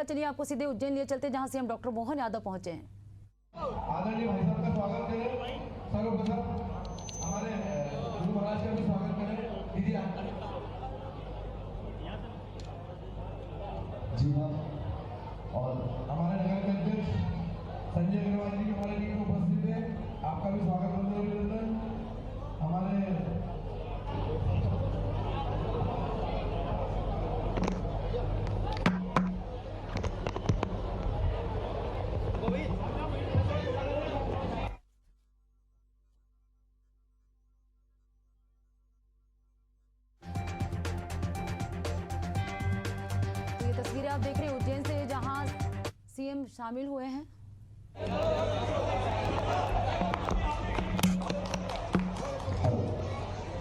चलिए आपको सीधे उज्जैन लिए चलते जहां सीएम डॉक्टर मोहन यादव पहुंचे हैं। आदरणीय भाई साहब का स्वागत करें। सर्वप्रथम हमारे गुरु महाराज का भी स्वागत करें। दीदी जी हाँ, और हमारे नगर के अध्यक्ष संजय अग्रवाल जी भी हमारे बीच में उपस्थित है। आपका भी स्वागत अभिनंदन। हमारे तस्वीरें आप देख रहे हैं उज्जैन से जहां सीएम शामिल हुए हैं।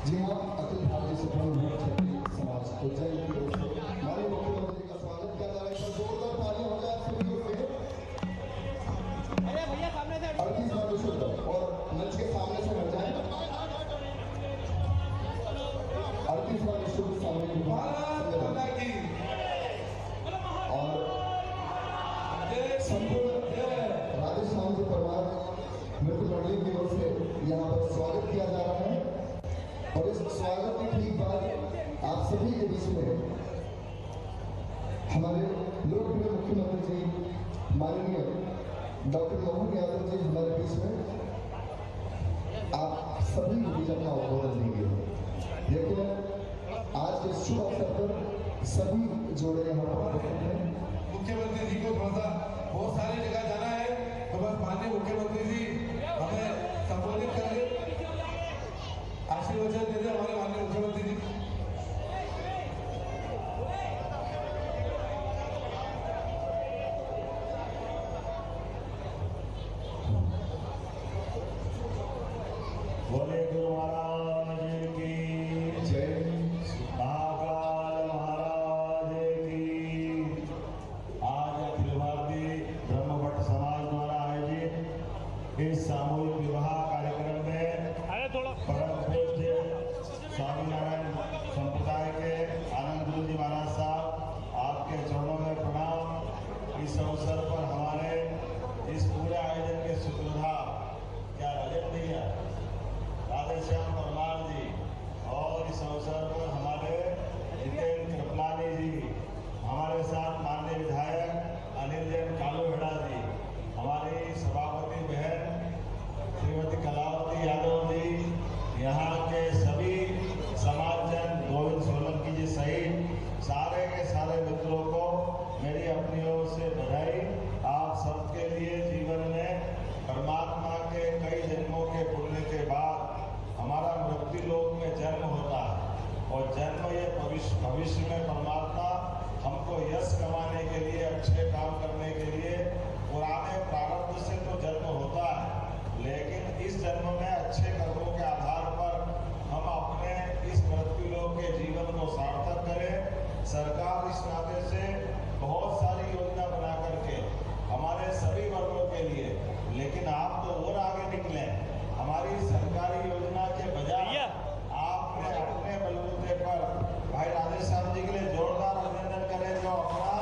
जी हाँ, अखिल भारतीय सुप्रीम क्षत्रिय समाज उज्जैन की ओर से हमारे मुख्यमंत्री का स्वागत किया जा रहा है। जोरदार ताली हो जाए सभी लोग के। अरे भैया सामने से 38 वाले शुद्ध और मंच के सामने से हट जाए। 38 वाले शुद्ध सामने की और संपूर्ण राजस्थान के परिवार मित्र मंडली की ओर से यहाँ पर स्वागत किया जा रहा है। और इस स्वागत की ठीक बाद आप सभी के बीच में हमारे लोकप्रिय मुख्यमंत्री जी माननीय डॉक्टर मोहन यादव जी हमारे बीच में आप सभी विजन का उद्बोधन देंगे। लेकिन आज के शुभ अवसर पर सभी जोड़े यहाँ पर उपस्थित हैं। मुख्यमंत्री जी को थोड़ा सा बहुत सारी जगह जाना है, तो बस माननीय मुख्यमंत्री जी हमें संबोधित करेंगे, आशीर्वचन देते हमारे माननीय मुख्यमंत्री जी। बोले गुरु महाराज की जय। महाकाल महाराज की। आज अखिल भारतीय ब्रह्मभट्ट समाज द्वारा आयोजित इस सामूहिक विवाह कार्यक्रम में परम पूज्य स्वामीनारायण संप्रदाय के आनंद गुरु जी महाराज साहब आपके चरणों में प्रणाम। इस अवसर पर हमारे इस पूरे आयोजन के सूत्रधार क्या राजन भैया राधेश्याम परमार जी और इस अवसर पर हमारे जितेंद्र कृपलानी जी, हमारे साथ माननीय विधायक अनिल जैन कालूहेड़ा जी, हमारी सभापति बहन श्रीमती कलावती यादव जी, यहाँ के सभी समाजजन गोविंद सोलंकी जी सहित सारे के सारे मित्रों को मेरी अपनी ओर से बधाई। आप सबके लिए जीवन में परमात्मा के कई जन्मों के पुण्य के बाद हमारा मृत्यु लोक में जन्म होता है और जन्म ये भविष्य में परमात्मा हमको यश कमाने के लिए, अच्छे काम करने के लिए पुराने प्रारब्ध से तो जन्म होता है, लेकिन इस जन्म में अच्छे कर्मों के आधार पर हम अपने इस मृत्यु लोक के जीवन को सार्थक करें। सरकार इस नाते से बहुत सारी योजना बना करके हमारे सभी वर्गों के लिए, लेकिन आप तो और आगे निकले। हमारी सरकारी योजना के बजाय आपने अपने बलबूते पर भाई राधेश्याम जी के लिए जोरदार अभिनंदन करें, जो अपना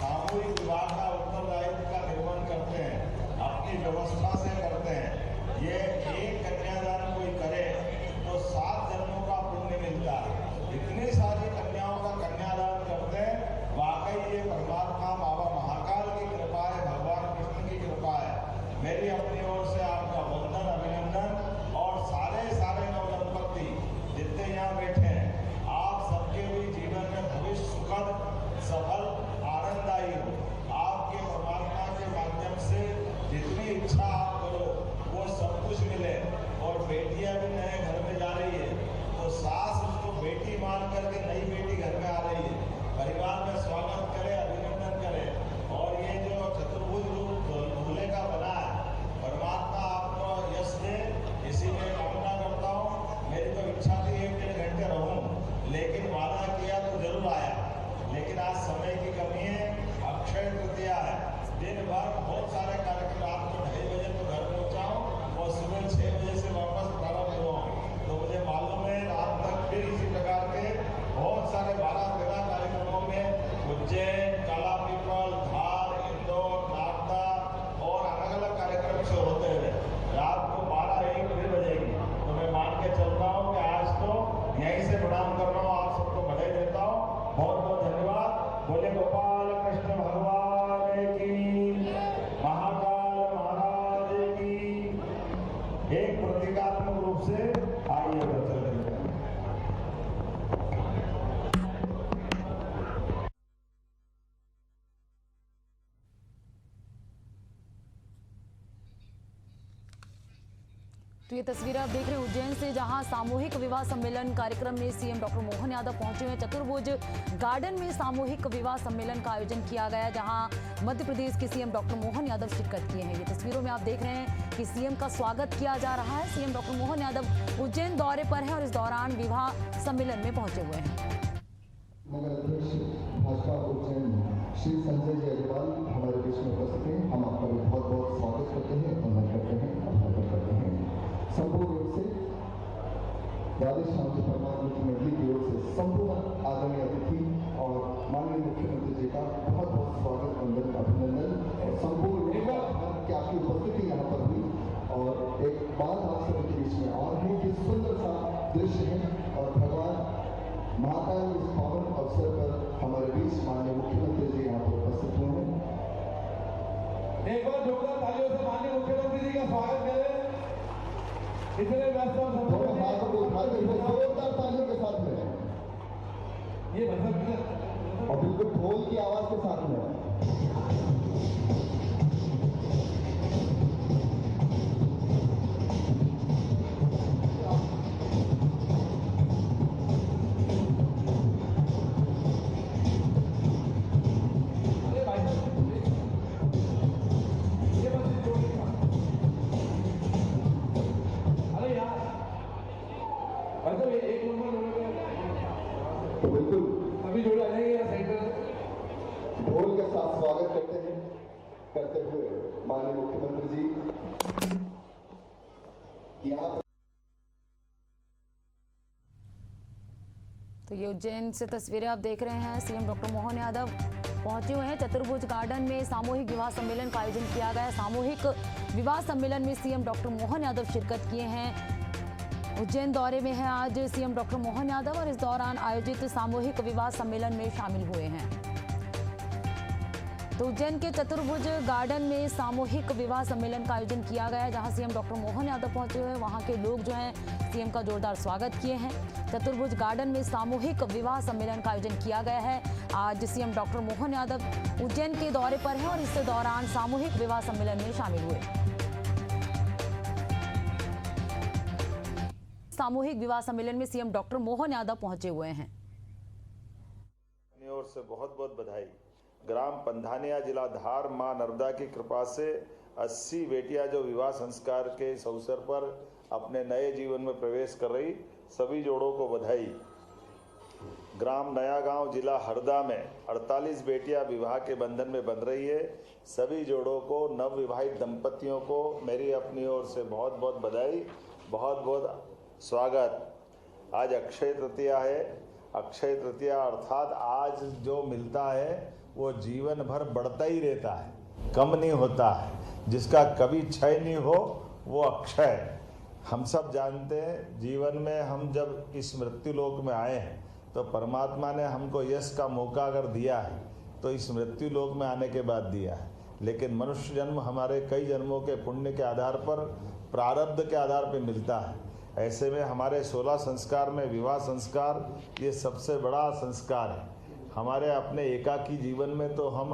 सामूहिक विवाह का उत्तरदायित्व का निर्वहन करते हैं, अपनी व्यवस्था से करते हैं। ये एक कन्यादान कोई करे तो 7 जन्मों का पुण्य मिलता है। इतनी सारी कन्याओं का कन्यादान करते हैं, वाकई ये परमात्मा बाबा महाकाल की कृपा है, भगवान कृष्ण की कृपा है। मेरी अपनी ओर से आपका वंदन अभिनंदन और सारे नवदंपति जितने यहाँ बैठे हैं, आप सबके भी जीवन में भविष्य सुखद, सफल, आनंददायी हो। आपके परमात्मा के माध्यम से जितनी इच्छा आप करो वो सब कुछ मिले। और बेटियां भी नए घर में जा रही है तो सास उसको बेटी मान करके नहीं तो ये तस्वीरें आप देख रहे हैं उज्जैन से, जहां सामूहिक विवाह सम्मेलन कार्यक्रम में सीएम डॉक्टर मोहन यादव पहुंचे हुए हैं। चतुर्भुज गार्डन में सामूहिक विवाह सम्मेलन का आयोजन किया गया, जहां मध्य प्रदेश के सीएम डॉक्टर मोहन यादव शिरकत किए हैं। ये तस्वीरों में आप देख रहे हैं कि सीएम का स्वागत किया जा रहा है। सीएम डॉक्टर मोहन यादव उज्जैन दौरे पर हैं और इस दौरान विवाह सम्मेलन में पहुंचे हुए हैं। नगर अध्यक्ष भाजपा उज्जैन श्री संजय जी अग्रवाल हमारे बीच में उपस्थित हैं। हम आपका भी बहुत बहुत स्वागत करते हैं, वंदन करते हैं, अभिनंदन करते हैं। संपूर्ण रूप से राधे श्याम जी परमात्मा की मंडली की ओर से संपूर्ण आदरणीय अतिथि और माननीय मुख्यमंत्री जी का बहुत बहुत स्वागत, वंदन, अभिनंदन और संपूर्ण कि आपकी उपस्थिति यहाँ पर हुई। और एक बात आप सभी के बीच में और है कि सुंदर सा दृश्य है और भगवान माता ने इस पावन अवसर पर हमारे बीच माननीय मुख्यमंत्री जी यहाँ पर उपस्थित हुए हैं। एक बार जोरदार तालियों से माननीय मुख्यमंत्री जी का स्वागत करें। इतने व्यस्त दोनों हाथों को उठाते हुए जोरदार तालियों के साथ में ये भरसक और बिल्कुल ढोल की आवाज के साथ में। एक नंबर तो बिल्कुल अभी जोड़े आ जाएंगे सेंटर ढोल के साथ स्वागत करते हुए माननीय मुख्यमंत्री जी यहाँ पर। तो ये उज्जैन से तस्वीरें आप देख रहे हैं। सीएम डॉक्टर मोहन यादव पहुंचे हुए हैं। चतुर्भुज गार्डन में सामूहिक विवाह सम्मेलन का आयोजन किया गया। सामूहिक विवाह सम्मेलन में सीएम डॉक्टर मोहन यादव शिरकत किए हैं। उज्जैन दौरे में है आज सीएम डॉक्टर मोहन यादव और इस दौरान आयोजित सामूहिक विवाह सम्मेलन में शामिल हुए हैं। तो उज्जैन के चतुर्भुज गार्डन में सामूहिक विवाह सम्मेलन का आयोजन किया गया है, जहां सीएम डॉक्टर मोहन यादव पहुंचे हुए हैं। वहां के लोग जो हैं सीएम का जोरदार स्वागत किए हैं। चतुर्भुज गार्डन में सामूहिक विवाह सम्मेलन का आयोजन किया गया है। आज सीएम डॉक्टर मोहन यादव उज्जैन के दौरे पर हैं और इस दौरान सामूहिक विवाह सम्मेलन में शामिल हुए। सामूहिक विवाह सम्मेलन में सीएम डॉक्टर मोहन यादव पहुंचे हुए हैं। अपनी ओर से बहुत बहुत बधाई। ग्राम पंधानिया, जिला धार, मां नर्मदा की कृपा से 80 बेटियां जो विवाह संस्कार के इस अवसर पर अपने नए जीवन में प्रवेश कर रही, सभी जोड़ों को बधाई। ग्राम नया गांव, जिला हरदा में 48 बेटियां विवाह के बंधन में बंध रही है। सभी जोड़ों को, नव विवाहित दंपतियों को मेरी अपनी ओर से बहुत बहुत बधाई, बहुत बहुत स्वागत। आज अक्षय तृतीया है। अक्षय तृतीया अर्थात आज जो मिलता है वो जीवन भर बढ़ता ही रहता है, कम नहीं होता है। जिसका कभी क्षय नहीं हो वो अक्षय। हम सब जानते हैं जीवन में हम जब इस मृत्यु लोक में आए हैं तो परमात्मा ने हमको यश का मौका अगर दिया है तो इस मृत्यु लोक में आने के बाद दिया है। लेकिन मनुष्य जन्म हमारे कई जन्मों के पुण्य के आधार पर, प्रारब्ध के आधार पर मिलता है। ऐसे में हमारे 16 संस्कार में विवाह संस्कार ये सबसे बड़ा संस्कार है। हमारे अपने एकाकी जीवन में तो हम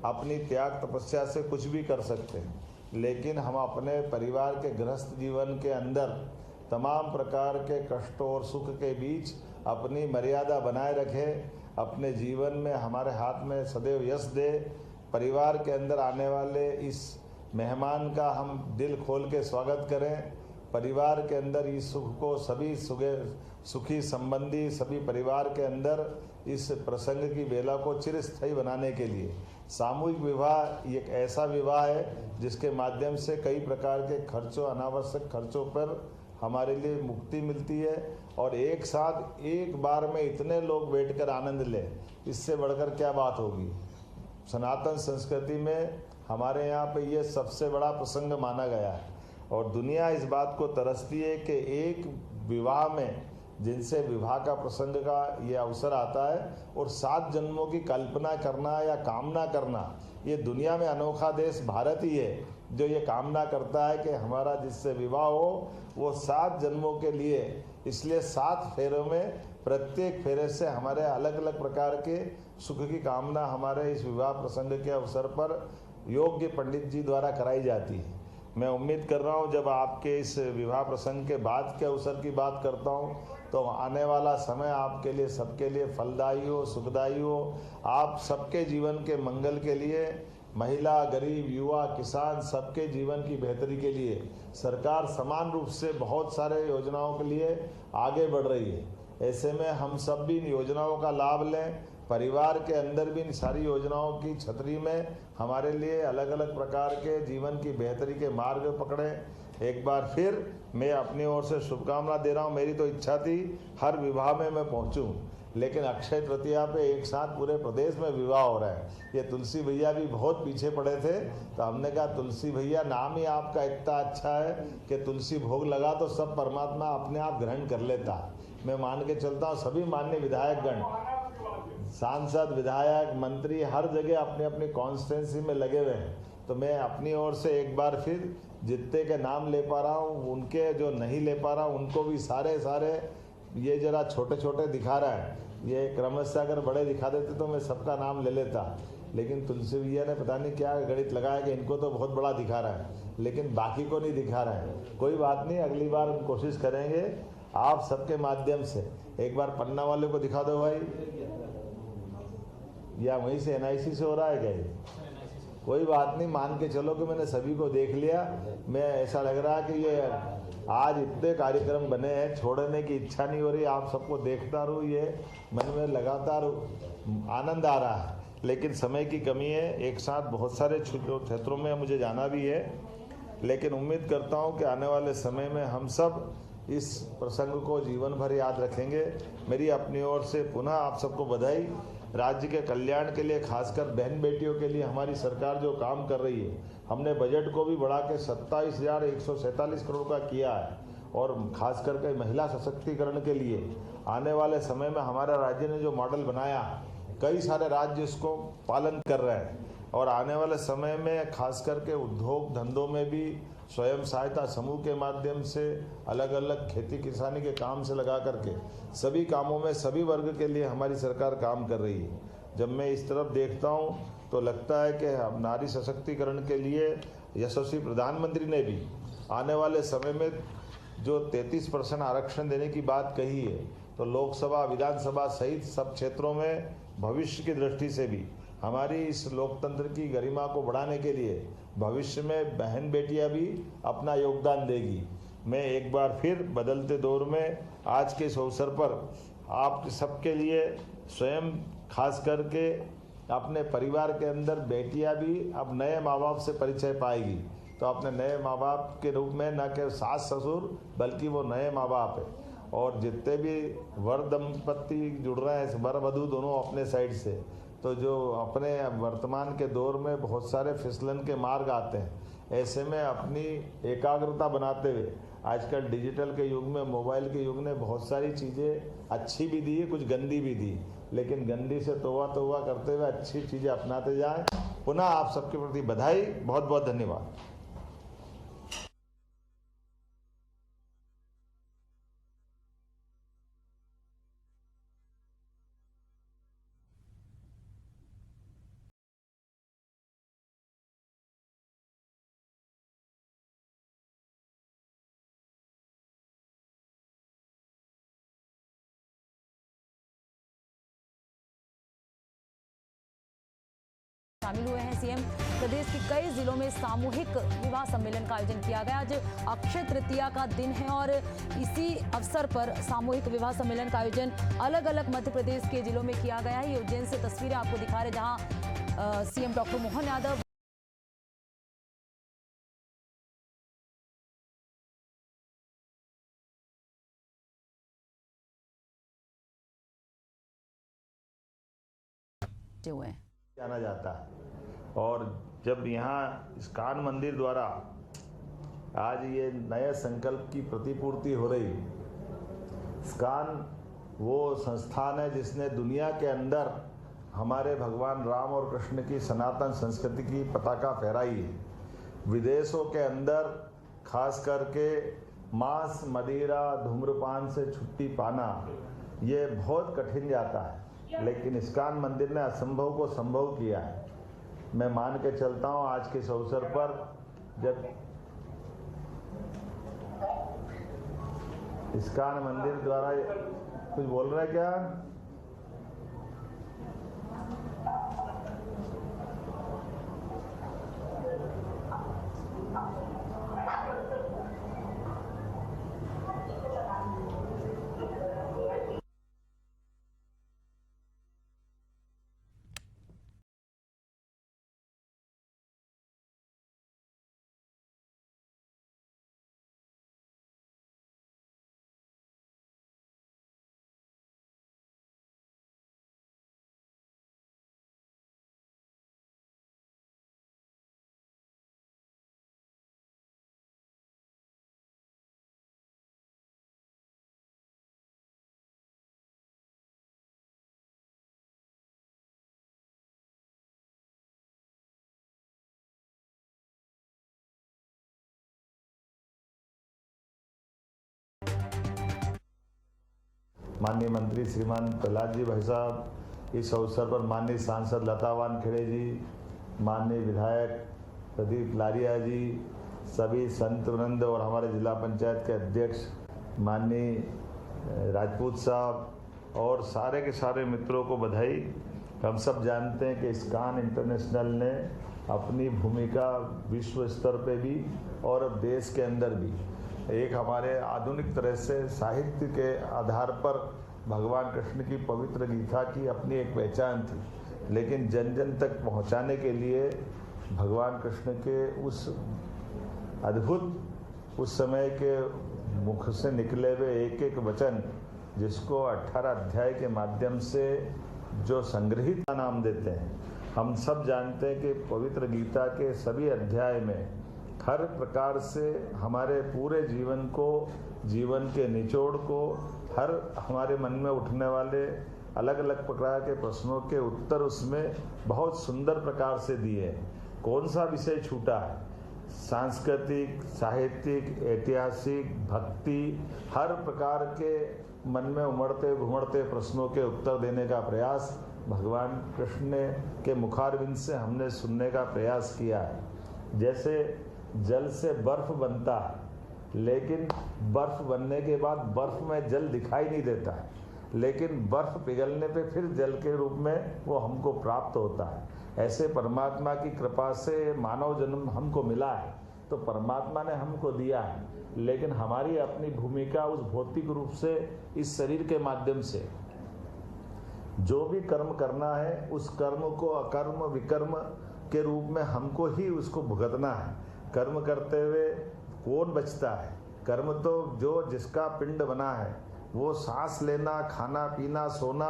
अपनी त्याग तपस्या से कुछ भी कर सकते हैं, लेकिन हम अपने परिवार के गृहस्थ जीवन के अंदर तमाम प्रकार के कष्टों और सुख के बीच अपनी मर्यादा बनाए रखें। अपने जीवन में हमारे हाथ में सदैव यश दे। परिवार के अंदर आने वाले इस मेहमान का हम दिल खोल के स्वागत करें। परिवार के अंदर इस सुख को सभी सुखी संबंधी सभी परिवार के अंदर इस प्रसंग की बेला को चिरस्थायी बनाने के लिए सामूहिक विवाह एक ऐसा विवाह है जिसके माध्यम से कई प्रकार के खर्चों, अनावश्यक खर्चों पर हमारे लिए मुक्ति मिलती है और एक साथ एक बार में इतने लोग बैठकर आनंद लें, इससे बढ़कर क्या बात होगी। सनातन संस्कृति में हमारे यहाँ पे ये सबसे बड़ा प्रसंग माना गया है और दुनिया इस बात को तरसती है कि एक विवाह में जिनसे विवाह का प्रसंग का ये अवसर आता है और 7 जन्मों की कल्पना करना या कामना करना, ये दुनिया में अनोखा देश भारत ही है जो ये कामना करता है कि हमारा जिससे विवाह हो वो 7 जन्मों के लिए। इसलिए 7 फेरों में प्रत्येक फेरे से हमारे अलग अलग प्रकार के सुख की कामना हमारे इस विवाह प्रसंग के अवसर पर योग्य पंडित जी द्वारा कराई जाती है। मैं उम्मीद कर रहा हूं जब आपके इस विवाह प्रसंग के बाद के अवसर की बात करता हूं तो आने वाला समय आपके लिए सबके लिए फलदायी हो, सुखदायी हो। आप सबके जीवन के मंगल के लिए, महिला, गरीब, युवा, किसान सबके जीवन की बेहतरी के लिए सरकार समान रूप से बहुत सारे योजनाओं के लिए आगे बढ़ रही है। ऐसे में हम सब भी इन योजनाओं का लाभ लें। परिवार के अंदर भी इन सारी योजनाओं की छतरी में हमारे लिए अलग अलग प्रकार के जीवन की बेहतरी के मार्ग पकड़ें। एक बार फिर मैं अपनी ओर से शुभकामना दे रहा हूं। मेरी तो इच्छा थी हर विवाह में मैं पहुंचूं, लेकिन अक्षय तृतीया पे एक साथ पूरे प्रदेश में विवाह हो रहा है। ये तुलसी भैया भी बहुत पीछे पड़े थे, तो हमने कहा तुलसी भैया नाम ही आपका इतना अच्छा है कि तुलसी भोग लगा तो सब परमात्मा अपने आप ग्रहण कर लेता है। मैं मान के चलता हूँ सभी माननीय विधायकगण, सांसद, विधायक, मंत्री हर जगह अपने अपनी कॉन्स्टिट्यूंसी में लगे हुए हैं। तो मैं अपनी ओर से एक बार फिर जितने के नाम ले पा रहा हूँ, उनके जो नहीं ले पा रहा हूँ उनको भी सारे ये जरा छोटे छोटे दिखा रहा है। ये क्रमशः अगर बड़े दिखा देते तो मैं सबका नाम ले लेता, लेकिन तुलसी भैया ने पता नहीं क्या गणित लगाया कि इनको तो बहुत बड़ा दिखा रहा है, लेकिन बाकी को नहीं दिखा रहा है। कोई बात नहीं, अगली बार हम कोशिश करेंगे आप सबके माध्यम से। एक बार पन्ना वाले को दिखा दो भाई, या वहीं से NIC से हो रहा है क्या ये? कोई बात नहीं, मान के चलो कि मैंने सभी को देख लिया। मैं ऐसा लग रहा है कि ये आज इतने कार्यक्रम बने हैं, छोड़ने की इच्छा नहीं हो रही। आप सबको देखता रहूँ, ये मन में लगातार आनंद आ रहा है, लेकिन समय की कमी है। एक साथ बहुत सारे क्षेत्रों में मुझे जाना भी है, लेकिन उम्मीद करता हूँ कि आने वाले समय में हम सब इस प्रसंग को जीवन भर याद रखेंगे। मेरी अपनी ओर से पुनः आप सबको बधाई। राज्य के कल्याण के लिए, खासकर बहन बेटियों के लिए हमारी सरकार जो काम कर रही है, हमने बजट को भी बढ़ा के 27,147 करोड़ का किया है। और खास करके महिला सशक्तिकरण के लिए आने वाले समय में हमारा राज्य ने जो मॉडल बनाया, कई सारे राज्य इसको पालन कर रहे हैं। और आने वाले समय में खास करके उद्योग धंधों में भी स्वयं सहायता समूह के माध्यम से अलग अलग खेती किसानी के काम से लगा करके सभी कामों में सभी वर्ग के लिए हमारी सरकार काम कर रही है। जब मैं इस तरफ देखता हूँ तो लगता है कि नारी सशक्तिकरण के लिए यशस्वी प्रधानमंत्री ने भी आने वाले समय में जो 33% आरक्षण देने की बात कही है, तो लोकसभा, विधानसभा सहित सब क्षेत्रों में भविष्य की दृष्टि से भी हमारी इस लोकतंत्र की गरिमा को बढ़ाने के लिए भविष्य में बहन बेटियां भी अपना योगदान देगी। मैं एक बार फिर बदलते दौर में आज के इस अवसर पर आप सबके लिए स्वयं खास करके अपने परिवार के अंदर बेटियां भी अब नए माँ बाप से परिचय पाएगी, तो अपने नए माँ बाप के रूप में न केवल सास ससुर बल्कि वो नए माँ बाप है। और जितने भी वर दंपत्ति जुड़ रहे हैं, वर वधू दोनों अपने साइड से, तो जो अपने वर्तमान के दौर में बहुत सारे फिसलन के मार्ग आते हैं, ऐसे में अपनी एकाग्रता बनाते हुए आजकल डिजिटल के युग में, मोबाइल के युग ने बहुत सारी चीज़ें अच्छी भी दी है, कुछ गंदी भी दी, लेकिन गंदी से तौबा करते हुए अच्छी चीज़ें अपनाते जाएं। पुनः आप सबके प्रति बधाई, बहुत बहुत धन्यवाद। शामिल हुए हैं सीएम। प्रदेश के कई जिलों में सामूहिक विवाह सम्मेलन का आयोजन किया गया। आज अक्षय तृतीया का दिन है और इसी अवसर पर सामूहिक विवाह सम्मेलन का आयोजन अलग अलग मध्य प्रदेश के जिलों में किया गया है। ये उज्जैन से तस्वीरें आपको दिखा रहे, जहां सीएम डॉक्टर मोहन यादव हुए हैं जाना जाता है। और जब यहाँ इस्कॉन मंदिर द्वारा आज ये नए संकल्प की प्रतिपूर्ति हो रही, इस्कॉन वो संस्थान है जिसने दुनिया के अंदर हमारे भगवान राम और कृष्ण की सनातन संस्कृति की पताका फहराई है। विदेशों के अंदर खास करके मांस, मदिरा, धूम्रपान से छुट्टी पाना ये बहुत कठिन जाता है, लेकिन इस्कॉन मंदिर ने असंभव को संभव किया है। मैं मान के चलता हूँ आज के इस अवसर पर जब इस्कॉन मंदिर द्वारा कुछ बोल रहा है क्या? माननीय मंत्री श्रीमान प्रहलाद जी भाई साहब, इस अवसर पर माननीय सांसद लता वानखेड़े जी, माननीय विधायक प्रदीप लारिया जी, सभी संत वृंद और हमारे जिला पंचायत के अध्यक्ष माननीय राजपूत साहब और सारे के सारे मित्रों को बधाई। हम सब जानते हैं कि इस्कॉन इंटरनेशनल ने अपनी भूमिका विश्व स्तर पे भी और अब देश के अंदर भी एक हमारे आधुनिक तरह से साहित्य के आधार पर भगवान कृष्ण की पवित्र गीता की अपनी एक पहचान थी, लेकिन जन जन तक पहुंचाने के लिए भगवान कृष्ण के उस अद्भुत उस समय के मुख से निकले हुए एक एक वचन, जिसको 18 अध्याय के माध्यम से जो संग्रहित नाम देते हैं। हम सब जानते हैं कि पवित्र गीता के सभी अध्याय में हर प्रकार से हमारे पूरे जीवन को, जीवन के निचोड़ को, हर हमारे मन में उठने वाले अलग अलग प्रकार के प्रश्नों के उत्तर उसमें बहुत सुंदर प्रकार से दिए हैं। कौन सा विषय छूटा है? सांस्कृतिक, साहित्यिक, ऐतिहासिक, भक्ति, हर प्रकार के मन में उमड़ते घुमड़ते प्रश्नों के उत्तर देने का प्रयास भगवान कृष्ण के मुखारविंद से हमने सुनने का प्रयास किया है। जैसे जल से बर्फ बनता है, लेकिन बर्फ बनने के बाद बर्फ में जल दिखाई नहीं देता है, लेकिन बर्फ पिघलने पे फिर जल के रूप में वो हमको प्राप्त होता है। ऐसे परमात्मा की कृपा से मानव जन्म हमको मिला है, तो परमात्मा ने हमको दिया है, लेकिन हमारी अपनी भूमिका उस भौतिक रूप से इस शरीर के माध्यम से जो भी कर्म करना है, उस कर्म को अकर्म विकर्म के रूप में हमको ही उसको भुगतना है। कर्म करते हुए कौन बचता है? कर्म तो जो जिसका पिंड बना है, वो सांस लेना, खाना पीना, सोना,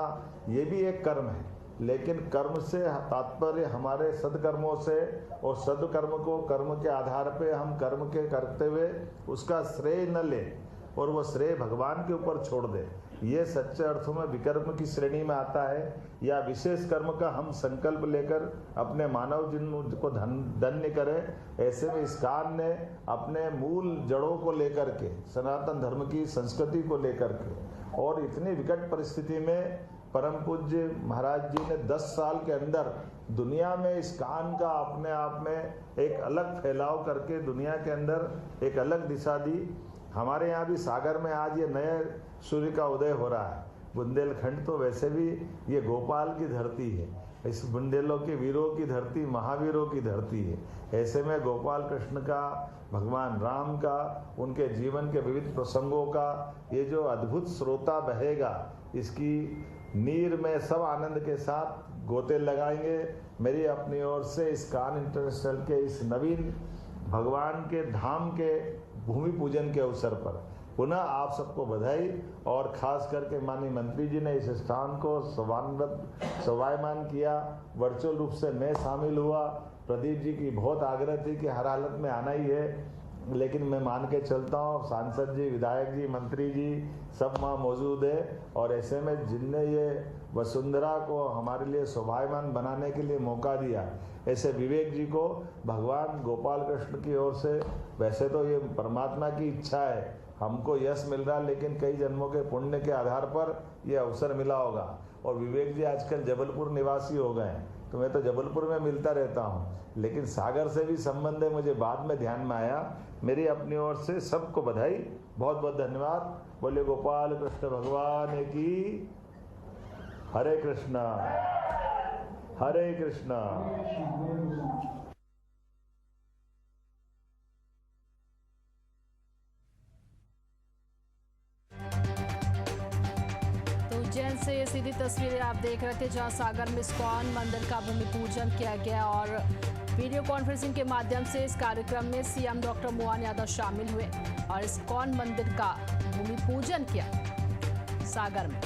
ये भी एक कर्म है। लेकिन कर्म से तात्पर्य हमारे सदकर्मों से, और सदकर्म को कर्म के आधार पे हम कर्म के करते हुए उसका श्रेय न लें और वो श्रेय भगवान के ऊपर छोड़ दें। ये सच्चे अर्थों में विकर्म की श्रेणी में आता है, या विशेष कर्म का हम संकल्प लेकर अपने मानव जन्म को धन्य करें। ऐसे में इस्कॉन ने अपने मूल जड़ों को लेकर के, सनातन धर्म की संस्कृति को लेकर के, और इतनी विकट परिस्थिति में परम पूज्य महाराज जी ने 10 साल के अंदर दुनिया में इस्कॉन का अपने आप में एक अलग फैलाव करके दुनिया के अंदर एक अलग दिशा दी। हमारे यहाँ भी सागर में आज ये नए सूर्य का उदय हो रहा है। बुंदेलखंड तो वैसे भी ये गोपाल की धरती है, इस बुंदेलों के वीरों की धरती, महावीरों की धरती है। ऐसे में गोपाल कृष्ण का, भगवान राम का, उनके जीवन के विविध प्रसंगों का ये जो अद्भुत स्रोता बहेगा, इसकी नीर में सब आनंद के साथ गोते लगाएंगे। मेरी अपनी ओर से इस्कॉन इंटरनेशनल के इस नवीन भगवान के धाम के भूमि पूजन के अवसर पर पुनः आप सबको बधाई, और खास करके माननीय मंत्री जी ने इस स्थान को शोभायमान किया। वर्चुअल रूप से मैं शामिल हुआ। प्रदीप जी की बहुत आग्रह थी कि हर हालत में आना ही है, लेकिन मैं मान के चलता हूँ सांसद जी, विधायक जी, मंत्री जी सब वहाँ मौजूद है, और ऐसे में जिनने ये वसुंधरा को हमारे लिए शोभायमान बनाने के लिए मौका दिया, ऐसे विवेक जी को भगवान गोपाल कृष्ण की ओर से, वैसे तो ये परमात्मा की इच्छा है, हमको यश मिल रहा, लेकिन कई जन्मों के पुण्य के आधार पर ये अवसर मिला होगा। और विवेक जी आजकल जबलपुर निवासी हो गए हैं, तो मैं तो जबलपुर में मिलता रहता हूँ, लेकिन सागर से भी संबंध है मुझे बाद में ध्यान में आया। मेरी अपनी ओर से सबको बधाई, बहुत बहुत धन्यवाद। बोले गोपाल कृष्ण भगवान की। हरे कृष्णा हरे कृष्णा। उज्जैन से ये सीधी तस्वीरें आप देख रहे थे, जहां सागर में इस्कॉन मंदिर का भूमि पूजन किया गया और वीडियो कॉन्फ्रेंसिंग के माध्यम से इस कार्यक्रम में सीएम डॉक्टर मोहन यादव शामिल हुए और इस्कॉन मंदिर का भूमि पूजन किया सागर में।